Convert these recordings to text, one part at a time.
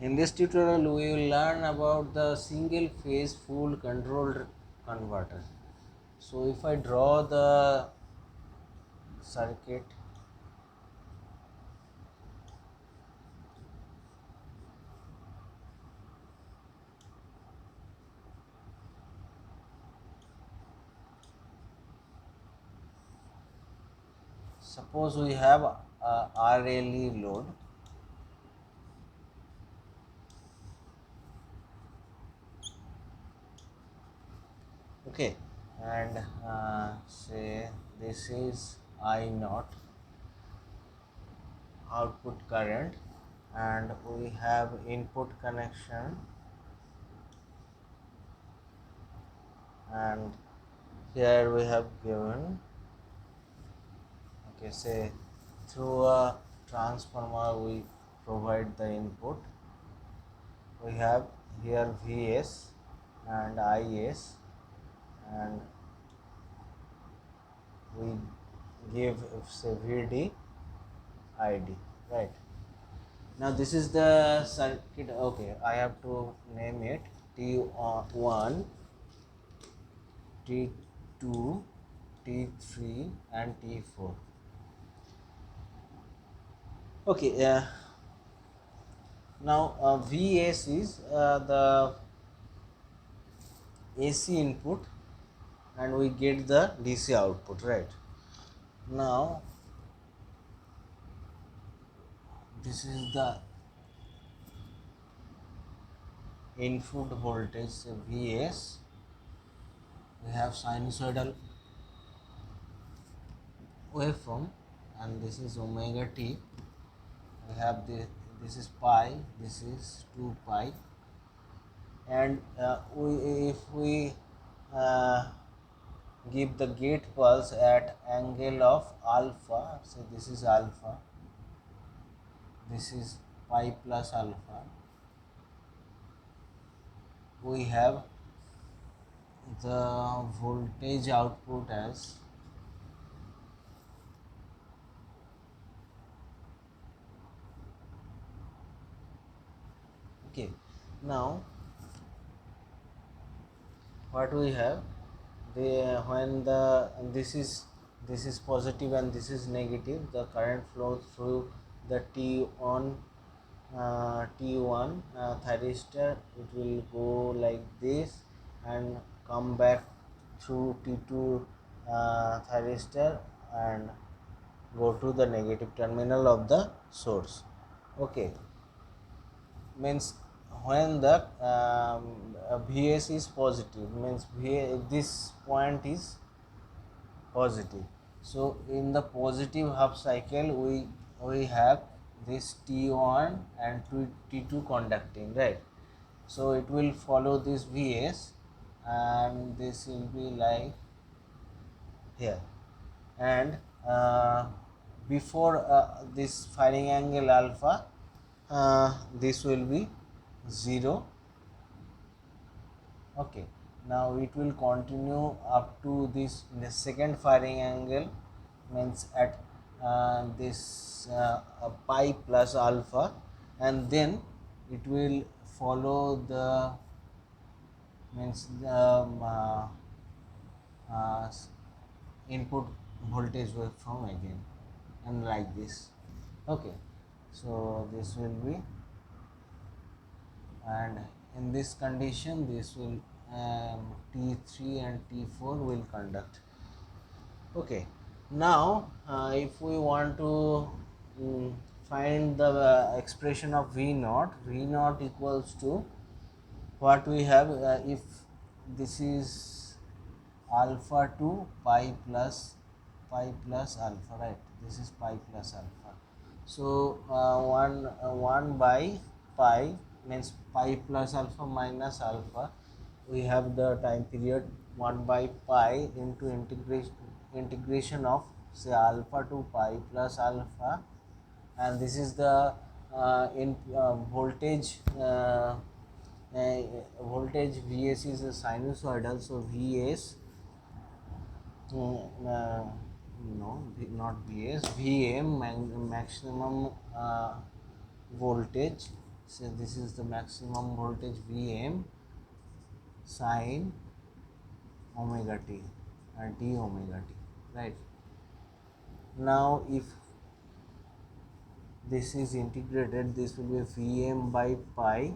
In this tutorial, we will learn about the single phase full controlled converter. So, if I draw the circuit, suppose we have a RLE load. Okay, and say this is I naught output current, and we have input connection, and here we have given, okay, say through a transformer we provide the input. We have here Vs and Is, and we give, say, Vd Id, right? Now this is the circuit. Okay, I have to name it T1, T2, T3 and T4. Okay, now Vs is the AC input, and we get the DC output, right? Now this is the input voltage Vs. We have sinusoidal waveform, and this is omega t. We have this is pi, this is 2 pi, and if we uh, give the gate pulse at angle of alpha, so this is alpha, this is pi plus alpha, we have the voltage output as okay. Now what we have, the when the this is positive and this is negative, the current flows through the T1 thyristor. It will go like this and come back through T2 thyristor and go to the negative terminal of the source. Okay, means when the Vs is positive, means this point is positive. So in the positive half cycle, we have this T1 and T2 conducting, right? So it will follow this Vs, and this will be like here, and before this firing angle alpha, this will be 0. Okay, now it will continue up to this the second firing angle, means at this pi plus alpha, and then it will follow the means the uh, input voltage waveform again, and like this. Okay, so this will be, and in this condition this will T3 and T4 will conduct. Okay, now if we want to find the expression of V naught, V naught equals to what we have, if this is alpha to pi plus alpha, right? This is pi plus alpha. So 1 by pi means pi plus alpha minus alpha. We have the time period 1 by pi into integration of, say, alpha to pi plus alpha, and this is the in voltage. Voltage Vs is a sinusoidal, so Vs, no, not Vs, Vm maximum voltage So this is the maximum voltage Vm sine omega t or d omega t, right? Now if this is integrated, this will be Vm by pi.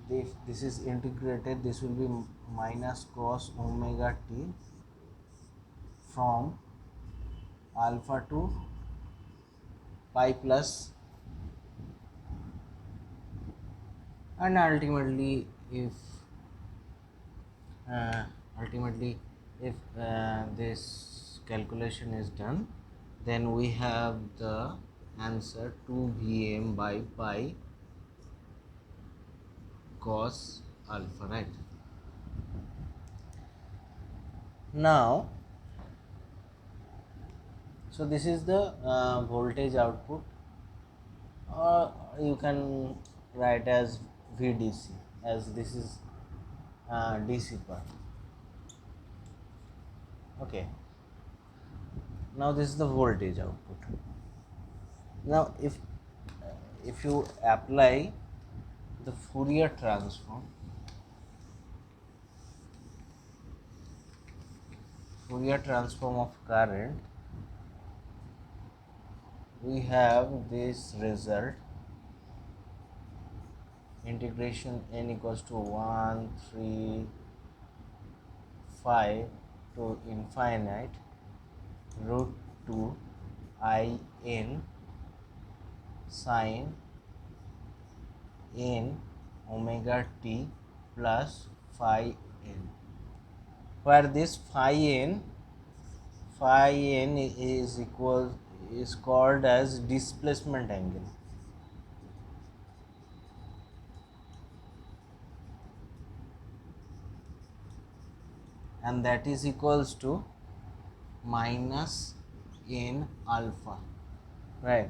If this is integrated, this will be minus cos omega t from alpha to pi plus, and ultimately uh, if this calculation is done, then we have the answer 2 Vm by pi cos alpha, right? Now, so this is the voltage output, or you can write as VDC, as this is DC part. Okay, now this is the voltage output. Now if you apply the Fourier transform of current, we have this result: integration n equals to 1 3 5 to infinite root 2 I n sine n omega t plus phi n, where this phi n is called as displacement angle, and that is equals to minus n alpha, right?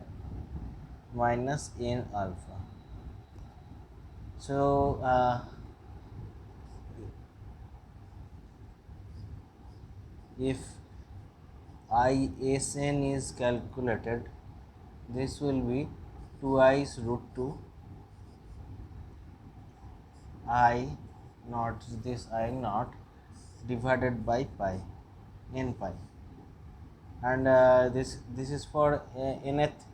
Minus n alpha. So if ISN is calculated, this will be twice root 2 I naught, this I naught divided by pi, n pi, and this is for nth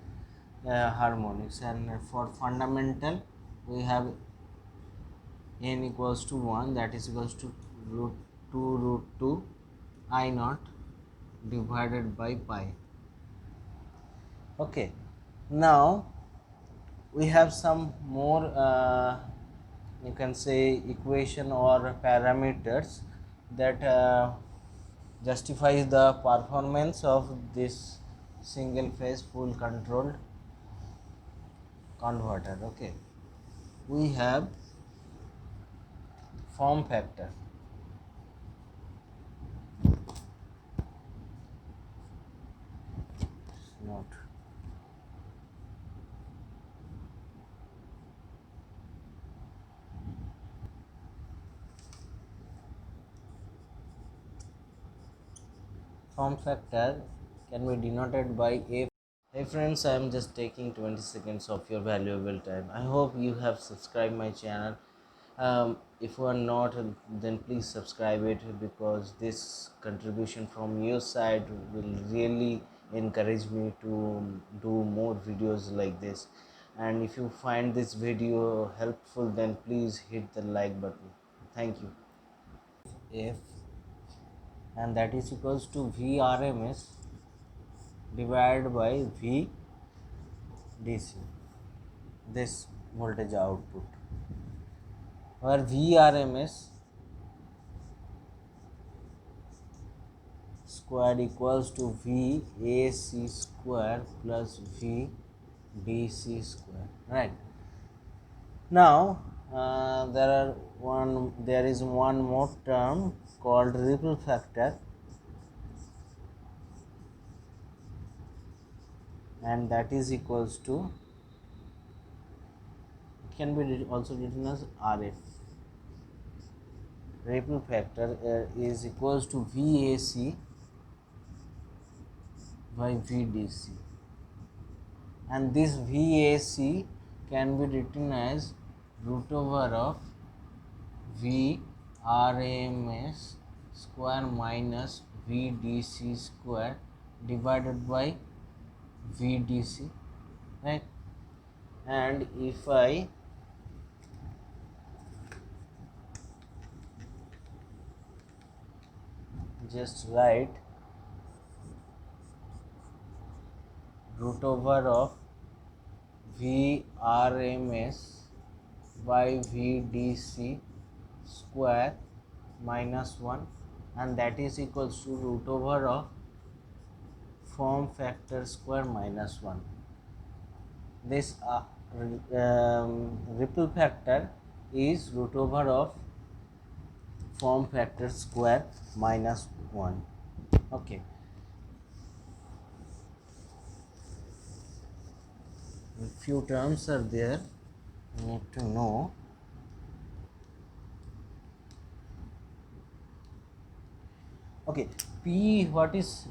harmonics, and for fundamental we have n equals to 1, that is equals to root 2 I naught divided by pi. Okay, now we have some more you can say equation or parameters that justifies the performance of this single phase full controlled converter. Okay, we have form factor. Note. Form factor can be denoted by a. Hey friends, I am just taking 20 seconds of your valuable time. I hope you have subscribed my channel. If you are not, then please subscribe it, because this contribution from your side will really encourage me to do more videos like this. And if you find this video helpful, then please hit the like button. Thank you. F, and that is equals to Vrms divided by V DC, this voltage output, where Vrms square equals to VAC square plus VDC square, right? Now there is one more term called ripple factor, and that is equals to, it can be also written as RF. Ripple factor is equals to VAC by VDC, and this VAC can be written as root over of V RMS square minus VDC square divided by VDC, right? And if I just write root over of VRMS by VDC square minus 1, and that is equals to root over of form factor square minus 1. This ripple factor is root over of form factor square minus 1. Okay, few terms are there you need to know. Okay, P, what is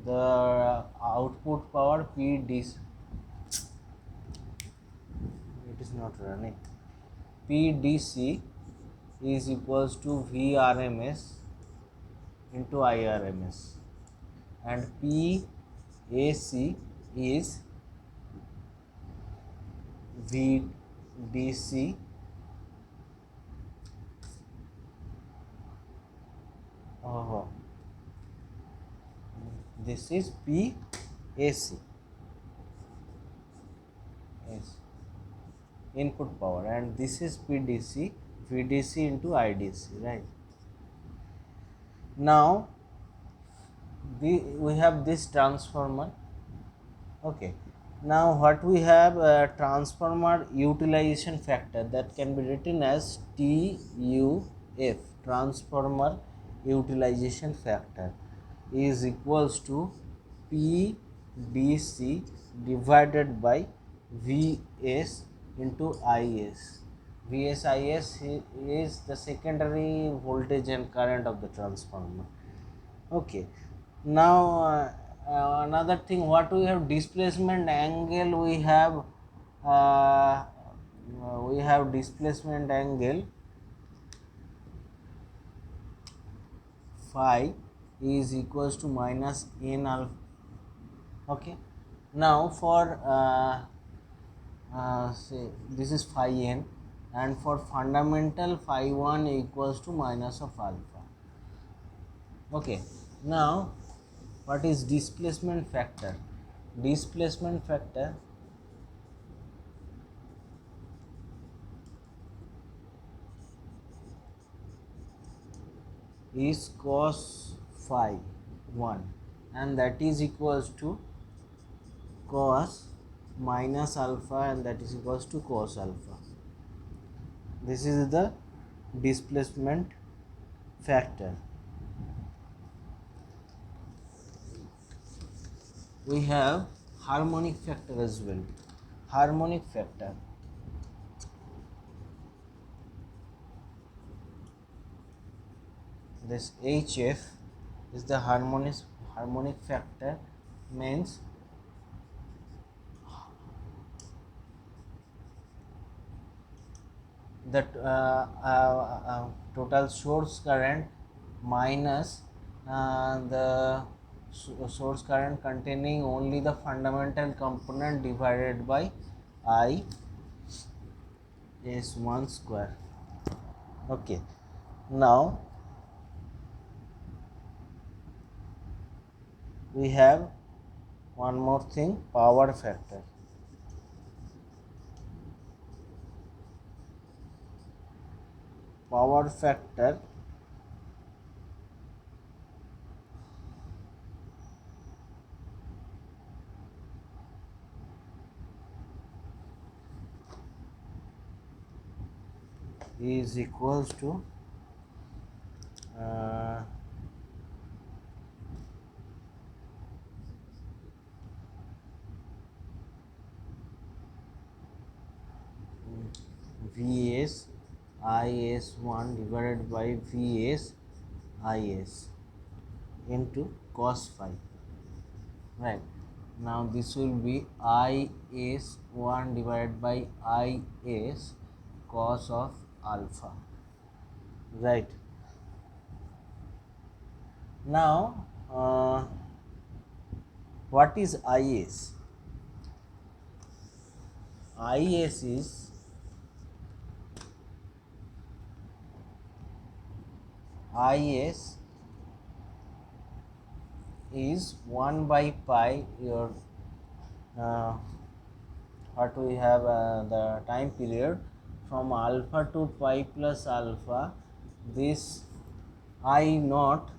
the output power P DC? It is not running. P DC is equals to VRMS into IRMS, and PAC is VDC this is PAC, yes, input power, and this is PDC, VDC into IDC, right? Now we have this transformer. Okay, now what we have, a transformer utilization factor that can be written as TUF, transformer utilization factor, is equals to PDC divided by VS into IS. VSIS is the secondary voltage and current of the transformer. Okay, now another thing, what we have, displacement angle, we have displacement angle phi is equals to minus n alpha. Okay, now for say this is phi n, and for fundamental phi 1 equals to minus of alpha. Okay, now what is displacement factor? Displacement factor is cos phi 1, and that is equals to cos minus alpha, and that is equals to cos alpha. This is the displacement factor. We have harmonic factor as well. Harmonic factor, this HF is the harmonic factor, means that total source current minus the source current containing only the fundamental component divided by I S1 square. Okay, now we have one more thing, power factor. Power factor is equals to Vs IS1 divided by Vs Is into cos phi, right? Now this will be IS1 divided by IS cos of alpha, right? Now what is IS? IS is 1 by pi your what we have the time period from alpha to pi plus alpha, this I naught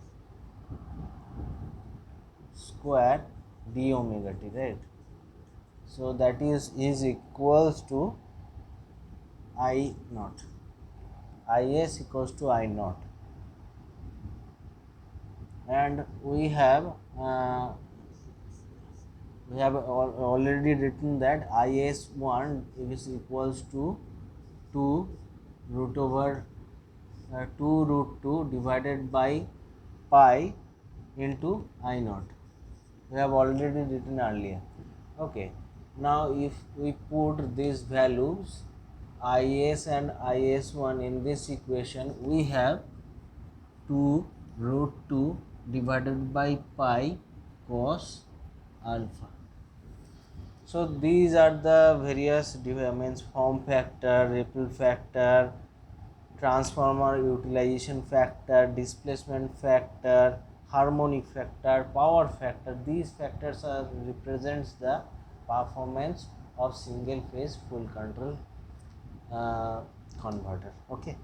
square d omega t, right? So that is equals to I naught, Is equals to I naught, and we have already written that Is1 is equals to 2 root over 2 root 2 divided by pi into I naught. We have already written earlier. Okay. Now if we put these values Is and Is1 in this equation, we have 2 root 2 divided by pi cos alpha. So these are the various means form factor, ripple factor, transformer utilization factor, displacement factor, harmonic factor, power factor. These factors are represents the performance of single phase full control converter. Okay.